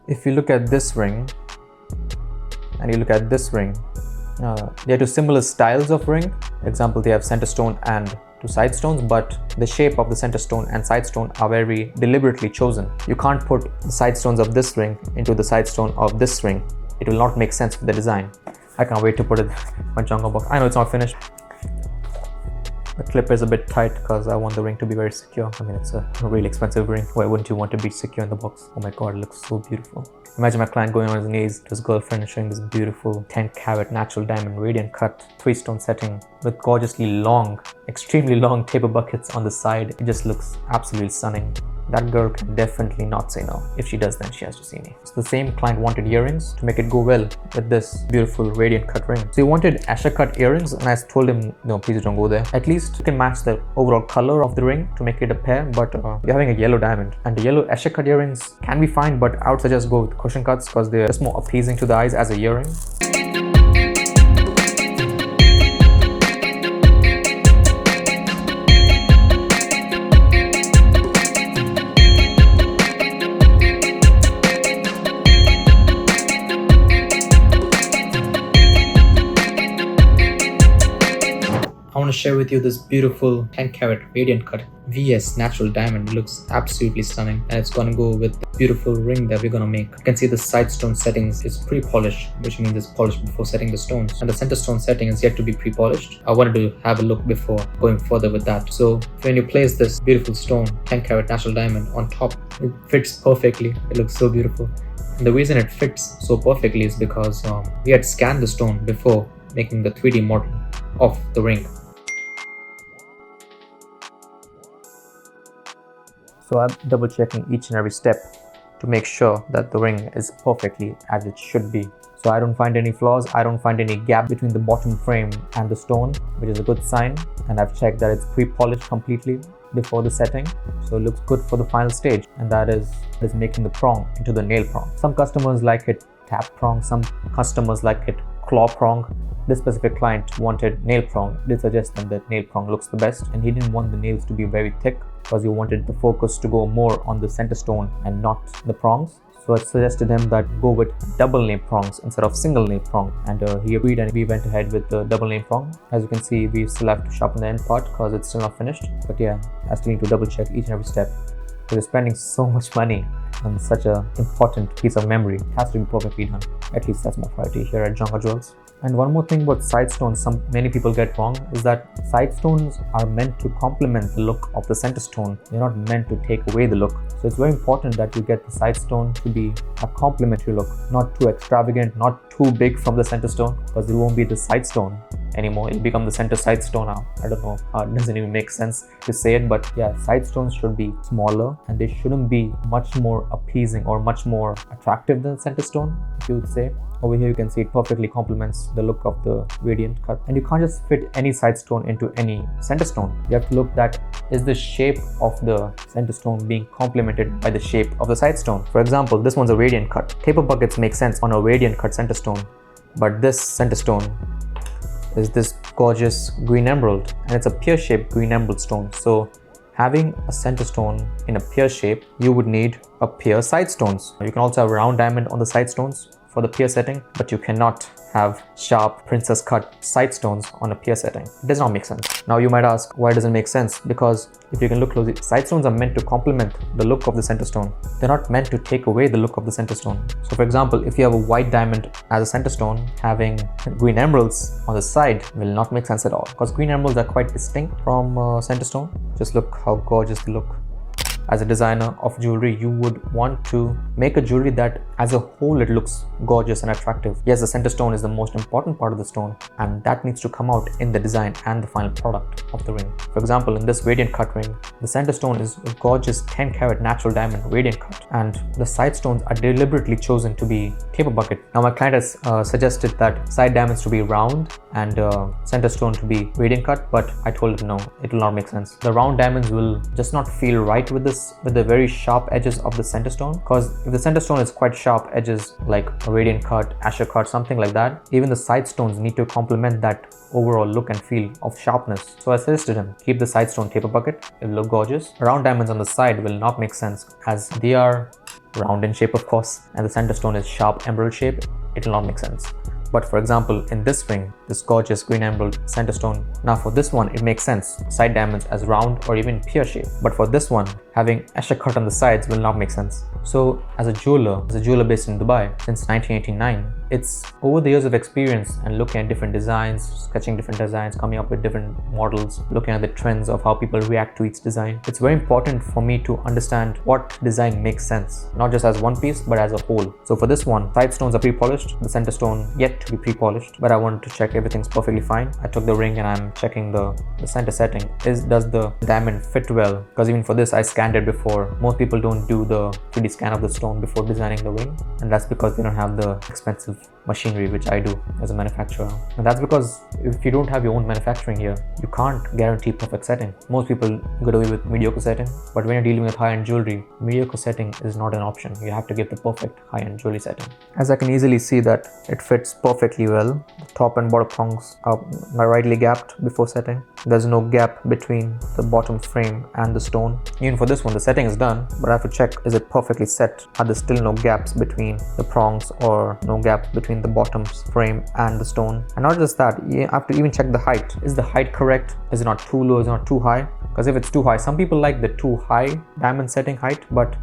If you look at this ring and you look at this ring, they are two similar styles of ring. Example, they have center stone and two side stones, but the shape of the center stone and side stone are very deliberately chosen. You can't put the side stones of this ring into the side stone of this ring. It will not make sense with the design. I can't wait to put it in my Jonga box. I know it's not finished. The clip is a bit tight because I want the ring to be very secure. I mean, it's a really expensive ring. Why wouldn't you want to be secure in the box? Oh my god, it looks so beautiful. Imagine my client going on his knees to his girlfriend and showing this beautiful 10-carat natural diamond radiant cut 3-stone setting with gorgeously long, extremely long taper buckets on the side. It just looks absolutely stunning. That girl can definitely not say no. If she does, then she has to see me. So the same client wanted earrings to make it go well with this beautiful radiant cut ring. So he wanted Asher cut earrings, and I told him, no, please don't go there. At least you can match the overall color of the ring to make it a pair, but you're having a yellow diamond. And the yellow Asher cut earrings can be fine, but I would suggest go with cushion cuts because they're just more appeasing to the eyes as a earring. I want to share with you this beautiful 10-carat radiant cut VS natural diamond. It looks absolutely stunning, and it's going to go with the beautiful ring that we're going to make. You can see the side stone settings is pre-polished, which means it's polished before setting the stones, and the center stone setting is yet to be pre-polished. I wanted to have a look before going further with that. So when you place this beautiful stone 10-carat natural diamond on top, it fits perfectly. It looks so beautiful, and the reason it fits so perfectly is because we had scanned the stone before making the 3D model of the ring. So I'm double checking each and every step to make sure that the ring is perfectly as it should be. So I don't find any flaws, I don't find any gap between the bottom frame and the stone, which is a good sign. And I've checked that it's pre-polished completely before the setting. So it looks good for the final stage, and that is making the prong into the nail prong. Some customers like it tap prong, some customers like it claw prong. This specific client wanted nail prong. I did suggest them that nail prong looks the best, and he didn't want the nails to be very thick because he wanted the focus to go more on the center stone and not the prongs. So I suggested him that go with double nail prongs instead of single nail prong, and he agreed, and we went ahead with the double nail prong. As you can see, we still have to sharpen the end part because it's still not finished. But yeah, I still need to double check each and every step. So we're spending so much money on such an important piece of memory. It has to be perfectly done. At least that's my priority here at Jonga Jewels. And one more thing about side stones many people get wrong is that side stones are meant to complement the look of the center stone. They're not meant to take away the look. So it's very important that you get the side stone to be a complementary look, not too extravagant, not too big from the center stone, because it won't be the side stone anymore. It'll become the center side stone now. I don't know how it doesn't even make sense to say it, but yeah, side stones should be smaller and they shouldn't be much more appeasing or much more attractive than the center stone, if you would say. Over here you can see it perfectly complements the look of the radiant cut, and you can't just fit any side stone into any center stone. You have to look at, is the shape of the center stone being complemented by the shape of the side stone. For example, this one's a radiant cut. Taper buckets make sense on a radiant cut center stone, but this center stone is this gorgeous green emerald, and it's a pear-shaped green emerald stone. So having a center stone in a pear shape, you would need a pear side stones. You can also have a round diamond on the side stones for the pear setting, but you cannot have sharp princess cut side stones on a pear setting. It does not make sense. Now you might ask, why doesn't it make sense? Because if you can look closely, side stones are meant to complement the look of the center stone. They're not meant to take away the look of the center stone. So for example, if you have a white diamond as a center stone, having green emeralds on the side will not make sense at all, because green emeralds are quite distinct from center stone. Just look how gorgeous they look. As a designer of jewelry, you would want to make a jewelry that as a whole it looks gorgeous and attractive. Yes, the center stone is the most important part of the stone, and that needs to come out in the design and the final product of the ring. For example, in this radiant cut ring, the center stone is a gorgeous 10-carat natural diamond radiant cut, and the side stones are deliberately chosen to be taper bucket. Now my client has suggested that side diamonds to be round and center stone to be radiant cut, but I told him no, it will not make sense. The round diamonds will just not feel right with the very sharp edges of the center stone, because if the center stone is quite sharp edges like a radiant cut, Asher cut, something like that, even the side stones need to complement that overall look and feel of sharpness. So I suggested him keep the side stone taper bucket, it will look gorgeous. Round diamonds on the side will not make sense as they are round in shape, of course, and the center stone is sharp emerald shape, it will not make sense. But for example, in this ring, this gorgeous green emerald center stone, now for this one, it makes sense. Side diamonds as round or even pear shape. But for this one, having Escher cut on the sides will not make sense. So as a jeweler based in Dubai since 1989, it's over the years of experience and looking at different designs, sketching different designs, coming up with different models, looking at the trends of how people react to each design. It's very important for me to understand what design makes sense, not just as one piece, but as a whole. So for this one, side stones are pre-polished, the center stone yet to be pre-polished, but I wanted to check everything's perfectly fine. I took the ring and I'm checking the center setting. Does the diamond fit well? Because even for this, I scanned it before. Most people don't do the 3D scan of the stone before designing the ring, and that's because they don't have the expensive machinery which I do as a manufacturer. And that's because if you don't have your own manufacturing here, you can't guarantee perfect setting. Most people get away with mediocre setting, but when you're dealing with high-end jewelry, mediocre setting is not an option. You have to get the perfect high-end jewelry setting. As I can easily see that it fits perfectly well. The top and bottom prongs are rightly gapped before setting. There's no gap between the bottom frame and the stone. Even for this one, the setting is done, but I have to check, is it perfectly set? Are there still no gaps between the prongs or no gap between the bottom frame and the stone? And not just that, you have to even check the height. Is the height correct? Is it not too low? Is it not too high? Because if it's too high, some people like the too high diamond setting height, but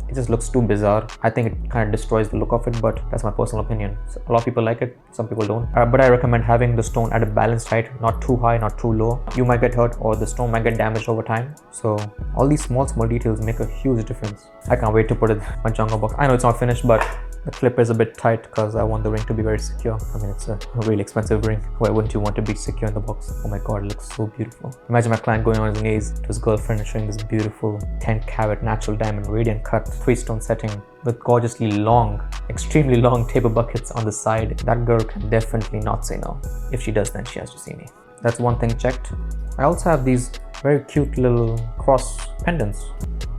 it just looks too bizarre. I think it kind of destroys the look of it, but that's my personal opinion. So a lot of people like it, some people don't. But I recommend having the stone at a balanced height, not too high, not too low. You might get hurt or the stone might get damaged over time. So all these small details make a huge difference. I can't wait to put it in my Jonga box. I know it's not finished, but the clip is a bit tight because I want the ring to be very secure. I mean, it's a really expensive ring. Why wouldn't you want to be secure in the box? Oh my god, it looks so beautiful. Imagine my client going on his knees to his girlfriend and showing this beautiful 10 carat natural diamond radiant cut 3-stone setting with gorgeously long, extremely long tapered buckets on the side. That girl can definitely not say no. If she does, then she has to see me. That's one thing checked. I also have these very cute little cross pendants.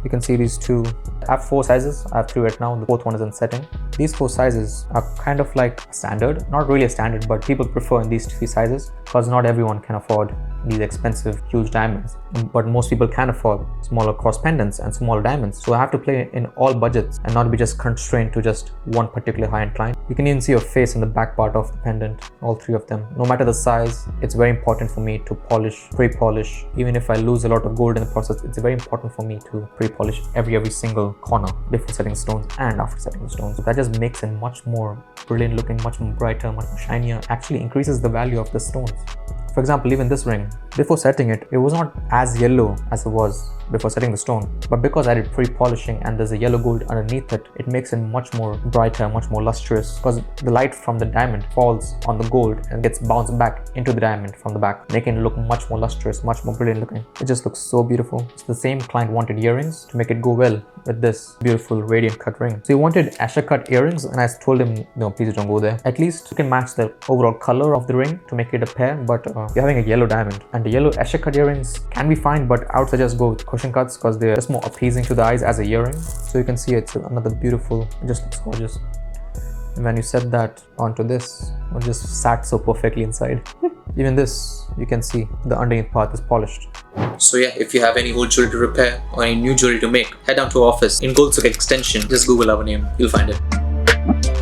You can see these two. I have 4 sizes. I have 3 right now. The 4th one is in setting. These 4 sizes are kind of like standard. Not really a standard, but people prefer in these 3 sizes because not everyone can afford these expensive, huge diamonds. But most people can afford smaller cross pendants and smaller diamonds. So I have to play in all budgets and not be just constrained to just one particular high-end client. You can even see your face in the back part of the pendant, all 3 of them. No matter the size, it's very important for me to polish, pre-polish. Even if I lose a lot of gold in the process, it's very important for me to pre-polish every single corner before setting stones and after setting the stones. So that just makes it much more brilliant looking, much more brighter, much more shinier, actually increases the value of the stones. For example, even this ring, before setting it, it was not as yellow as it was before setting the stone, but because I did pre-polishing and there's a yellow gold underneath it, it makes it much more brighter, much more lustrous, because the light from the diamond falls on the gold and gets bounced back into the diamond from the back, making it look much more lustrous, much more brilliant looking. It just looks so beautiful. So the same client wanted earrings to make it go well with this beautiful radiant cut ring. So he wanted Escher cut earrings, and I told him, no, please don't go there. At least you can match the overall color of the ring to make it a pair, but you're having a yellow diamond, and the yellow Escher cut earrings can be fine, but I would suggest go with cushion cuts because they're just more appeasing to the eyes as a earring. So you can see it's another beautiful, it just looks gorgeous. And when you set that onto this, it just sat so perfectly inside. Even this, you can see the underneath part is polished. So yeah, if you have any old jewelry to repair or any new jewelry to make, head down to our office in Gold Socket Extension. Just Google our name, you'll find it.